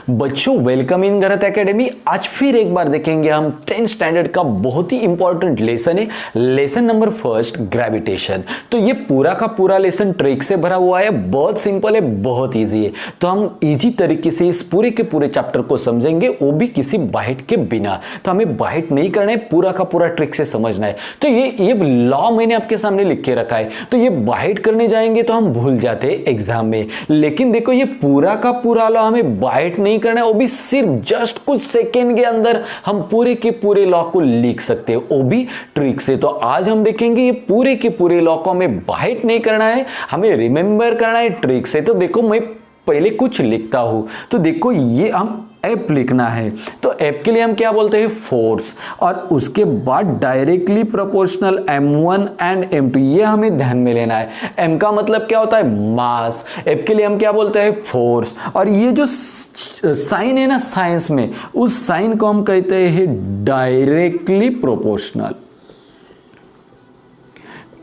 बच्चों welcome in Garat academy. आज फिर एक बार देखेंगे हम 10th स्टैंडर्ड का बहुत ही इंपॉर्टेंट लेसन है, लेसन नंबर फर्स्ट ग्रेविटेशन। तो ये पूरा का पूरा लेसन ट्रिक से भरा हुआ है, बहुत सिंपल है, बहुत इजी है। तो हम इजी तरीके से इस पूरे के पूरे चैप्टर को समझेंगे, वो भी किसी बाइट के बिना। तो हमें बाइट नहीं करना है, पूरा का पूरा ट्रिक से समझना है। तो ये लॉ मैंने आपके सामने लिख के रखा है, तो ये बाइट करने जाएंगे तो हम भूल जाते हैं एग्जाम में। लेकिन देखो ये पूरा का पूरा लॉ हमें बाइट नहीं करना है, वो भी सिर्फ जस्ट कुछ सेकेंड के अंदर हम पूरे के पूरे लॉ को लिख सकते हैं, वो भी ट्रिक से। तो आज हम देखेंगे ये पूरे के पूरे लॉ को हमें बाइट नहीं करना है, हमें रिमेंबर करना है ट्रिक से। तो देखो मैं पहले कुछ लिखता हूं, तो देखो ये हम एफ लिखना है, तो एफ के लिए हम क्या बोलते हैं, फोर्स, और उसके बाद directly proportional m1 and m2, ये हमें ध्यान में लेना है। m का मतलब क्या होता है, मास। एफ के लिए हम क्या बोलते हैं, फोर्स। और ये जो साइन है ना साइंस में, उस साइन को हम कहते हैं डायरेक्टली प्रोपोर्शनल।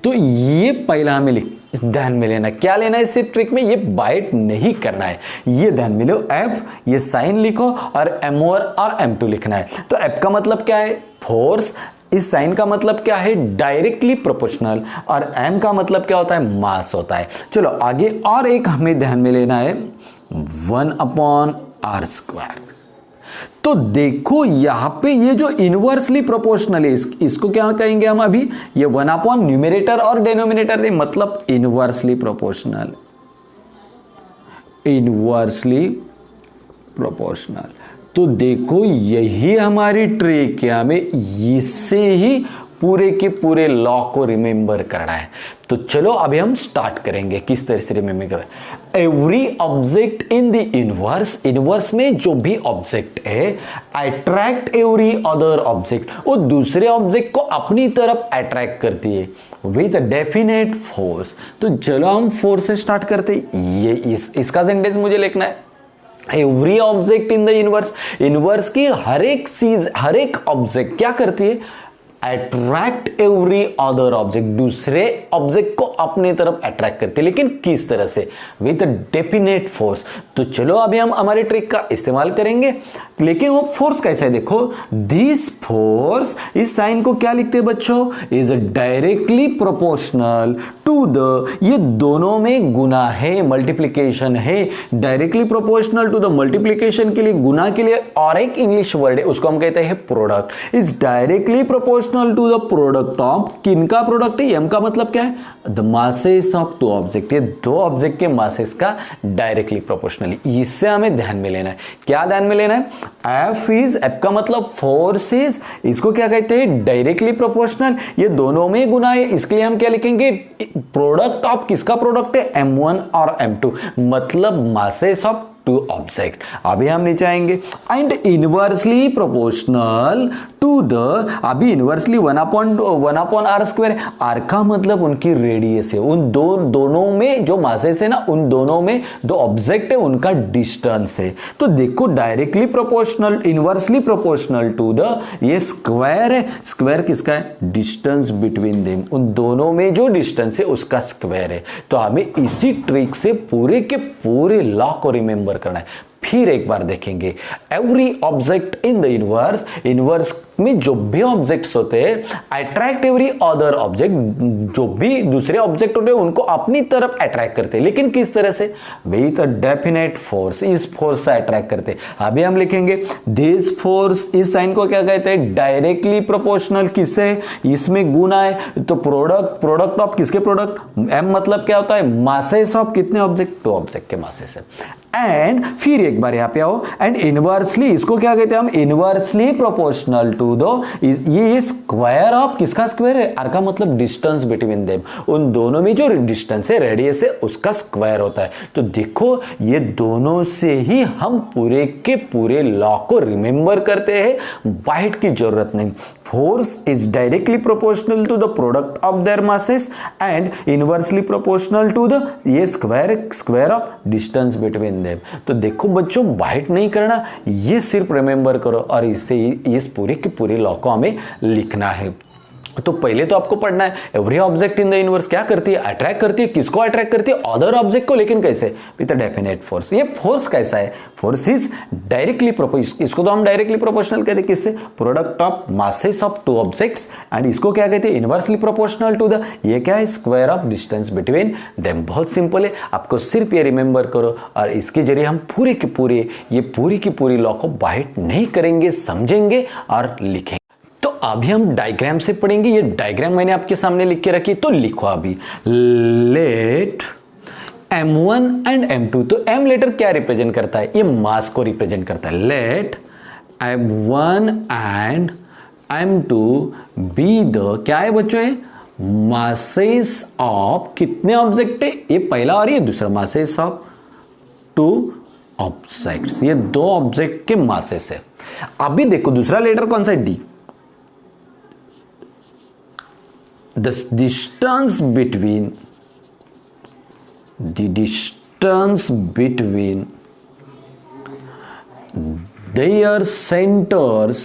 तो ये पहला हमें ध्यान में लेना, क्या लेना है इस ट्रिक में, ये बाइट नहीं करना है, ये ध्यान में लो। एफ ये साइन लिखो और m1 और m2 लिखना है। तो एफ का मतलब क्या है, फोर्स, इस साइन का मतलब क्या है, डायरेक्टली प्रोपोर्शनल, और m का मतलब क्या होता है, मास होता है। चलो आगे और एक हमें ध्यान में लेना है, 1/r²। तो देखो यहां पे ये जो इनवर्सली प्रोपोर्शनल है, इसको क्या कहेंगे हम अभी, ये 1/ न्यूमरेटर और डिनोमिनेटर है, मतलब इनवर्सली प्रोपोर्शनल, इनवर्सली प्रोपोर्शनल। तो देखो यही हमारी ट्रिक है, हमें इससे ही पूरे के पूरे लॉ को रिमेंबर करना है। तो चलो अभी हम स्टार्ट करेंगे किस तरह से रिमेंबर करें। Every object in the universe, universe में जो भी ऑब्जेक्ट है, अट्रैक्ट एवरी अदर ऑब्जेक्ट, वो दूसरे ऑब्जेक्ट को अपनी तरफ अट्रैक्ट करती है विद डेफिनेट फोर्स। तो चलो हम फोर्स से स्टार्ट करते हैं। ये इसका सेंटेंस मुझे लिखना है, every object in the universe, universe की हर एक चीज, हर एक ऑब्जेक्ट क्या करती है, अट्रैक्ट एवरी अदर ऑब्जेक्ट, दूसरे ऑब्जेक्ट को अपने तरफ अट्रैक्ट करते हैं, लेकिन किस तरह से, विद डेफिनेट फोर्स। तो चलो अभी हम हमारे ट्रिक का इस्तेमाल करेंगे, लेकिन वो फोर्स कैसे है, देखो दिस फोर्स, इस साइन को क्या लिखते हैं बच्चों, is directly proportional to the, ये दोनों में गुना है, मल्टीप्लीकेशन है। Directly proportional to the, multiplication के लिए, गुना के लिए और एक इंग्लिश वर्ड है, उसको हम कहते हैं product. Is directly proportional to the product of, किनका प्रोडक्ट है, m का मतलब क्या है, the masses of two object, ये दो ऑब्जेक्ट के मासेस का डायरेक्टली प्रोपोर्शनली। इससे हमें ध्यान में लेना है, क्या ध्यान में लेना है, एफ इज, एफ का मतलब फोर्स इज, इसको क्या कहते हैं, डायरेक्टली प्रोपोर्शनल, ये दोनों में गुना है, इसके लिए हम क्या लिखेंगे, प्रोडक्ट ऑफ, किसका प्रोडक्ट है, m1 और m2, मतलब मासेस ऑफ टू ऑब्जेक्ट। अभी हम नीचे आएंगे, and inversely proportional to the, अभी इनवर्सली 1/r², आर का मतलब उनकी रेडियस है, उन दोनों में जो मासेस है ना, उन दोनों में दो ऑब्जेक्ट है, उनका डिस्टेंस है। तो देखो directly proportional, inversely proportional to the, ये स्क्वायर है, स्क्वायर किसका है, डिस्टेंस बिटवीन देम, उन दोनों में जो डिस्टेंस है उसका स्क्वायर है। तो हमें इसी ट्रिक से पूरे के पूरे लॉ को रिमेंबर करना है। फिर एक बार देखेंगे, every object in the universe, universe में जो भी ऑब्जेक्ट्स होते हैं, अट्रैक्ट एवरी अदर ऑब्जेक्ट, जो भी दूसरे ऑब्जेक्ट होते हैं उनको अपनी तरफ अट्रैक्ट करते हैं, लेकिन किस तरह से, विद अ डेफिनेट फोर्स, इस फोर्स से अट्रैक्ट करते हैं। अभी हम लिखेंगे दिस फोर्स, इस साइन को क्या कहते हैं, डायरेक्टली प्रोपोर्शनल, किससे, इसमें गुना है, तो प्रोडक्ट ऑफ, किसके प्रोडक्ट, m मतलब क्या होता है, मासेस ऑफ कितने ऑब्जेक्ट, टू ऑब्जेक्ट के मासेस है। एंड फिर एक बार यहां पे आओ, एंड इनवर्सली, इसको क्या कहते हैं हम, इनवर्सली प्रोपोर्शनल टू दो, ये स्क्वायर ऑफ, किसका स्क्वायर है, आर का मतलब डिस्टेंस बिटवीन देम, उन दोनों में जो डिस्टेंस है, रेडियस है, उसका स्क्वायर होता है। तो देखो ये दोनों से ही हम पूरे के पूरे लॉ को रिमेंबर करते हैं, बाइट की जरूरत नहीं। Force is directly proportional to the product of their masses and inversely proportional to the, ये square of distance between them. तो देखो बच्चों बाइट नहीं करना, ये सिर्फ रिमेंबर करो और इससे इस पूरे के पूरे लॉ को हमें लिखना है। तो पहले तो आपको पढ़ना है every object in the universe क्या करती है, अट्रैक्ट करती है, किसको अट्रैक्ट करती है, अदर ऑब्जेक्ट को, लेकिन कैसे, विद अ डेफिनेट फोर्स। ये फोर्स कैसा है, फोर्स इज डायरेक्टली प्रोपोर्शनल, इसको तो हम डायरेक्टली प्रोपोर्शनल कहते हैं, किससे, product of masses of two objects, and इसको क्या कहते हैं, इनवर्सली प्रोपोर्शनल टू द, ये क्या है, square of distance between them. बहुत सिंपल है, आपको सिर्फ ये रिमेंबर करो और इसके जरिए हम पूरे के पूरे ये पूरी की पूरी लॉ को बाइट नहीं करेंगे, समझेंगे और लिखेंगे। तो अभी हम डायग्राम से पढ़ेंगे। ये डायग्राम मैंने आपके सामने लिख के रखी, तो लिखो अभी, लेट m1 एंड m2, तो m लेटर क्या रिप्रेजेंट करता है, ये मास को रिप्रेजेंट करता है। Late m1 and m2 be the, क्या है बच्चों, मासेस ऑफ, कितने ऑब्जेक्ट है, ये पहला और ये दूसरा, मासेस ऑफ टू ऑब्जेक्ट्स, ये दो ऑब्जेक्ट के मासेस है। अभी देखो दूसरा लेटर कौन सा है, D. The distance between their centers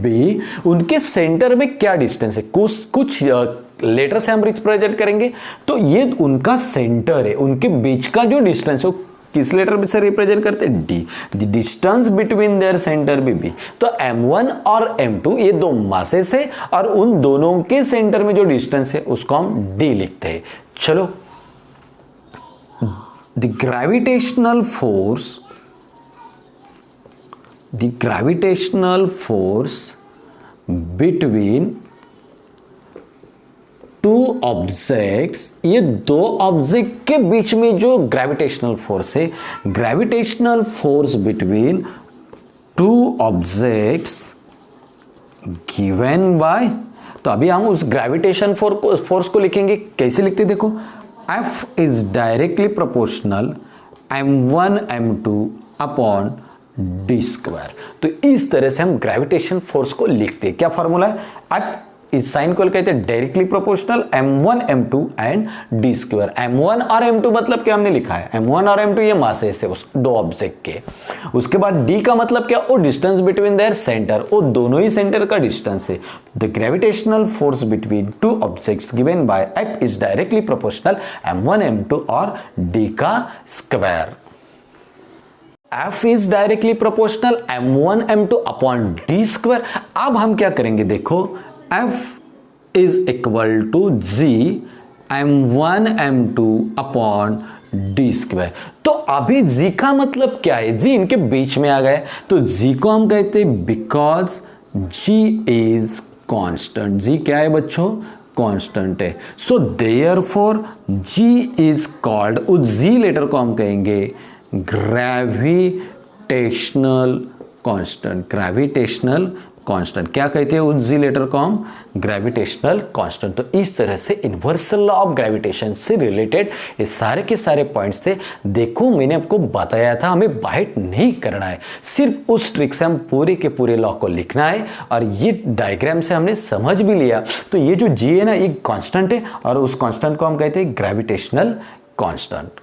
be, उनके सेंटर में क्या डिस्टेंस है, कुछ लेटर से हम रिप्रेजेंट करेंगे, तो ये उनका सेंटर है, उनके बीच का जो डिस्टेंस है किस लेटर से रिप्रेजेंट करते हैं, D. The distance between their centre be. तो m1 और m2 ये दो मासेस है और उन दोनों के सेंटर में जो डिस्टेंस है उसको हम डी लिखते हैं। चलो, the gravitational force between two objects, ये दो ऑब्जेक्ट के बीच में जो ग्रेविटेशनल फोर्स है, gravitational force between two objects given bye, तो अभी हम उस ग्रेविटेशन फोर्स को लिखेंगे, कैसे लिखते देखो, F is directly proportional m1 m2 upon D square. तो इस तरह से हम ग्रेविटेशन फोर्स को लिखते हैं। क्या फॉर्मूला है, F इस साइन को कहते हैं directly proportional m1 m2 and D square. m1 और m2 मतलब क्या हमने लिखा है, m1 और m2 ये मासेस है उस दो ऑब्जेक्ट के। उसके बाद d का मतलब क्या, वो डिस्टेंस बिटवीन देयर सेंटर, वो दोनों ही सेंटर का डिस्टेंस है। The gravitational force between two objects given by F is directly proportional m1 m2 और d का square. F is directly proportional m1 m2 upon D square. अब हम क्या करेंगे देखो, F is equal to G m1 m2 upon D square. तो अभी G का मतलब क्या है, G इनके बीच में आ गया, तो G को हम कहते हैं because G is constant. G क्या है बच्चों, कांस्टेंट है। So therefore G is called, उस G लेटर को हम कहेंगे ग्रेविटेशनल कांस्टेंट। ग्रेविटेशनल कांस्टेंट क्या कहते हैं उस जी लेटर को हम, ग्रेविटेशनल कांस्टेंट। तो इस तरह से इन्वर्सल लॉ ऑफ ग्रेविटेशन से रिलेटेड ये सारे के सारे पॉइंट्स थे। देखो मैंने आपको बताया था हमें बाइट नहीं करना है, सिर्फ उस ट्रिक से हम पूरे के पूरे लॉ को लिखना है। और ये डायग्राम से हमने समझ भी लिया, तो ये जो जी है ना, ये कांस्टेंट है और उस कांस्टेंट को हम कहते हैं ग्रेविटेशनल कांस्टेंट।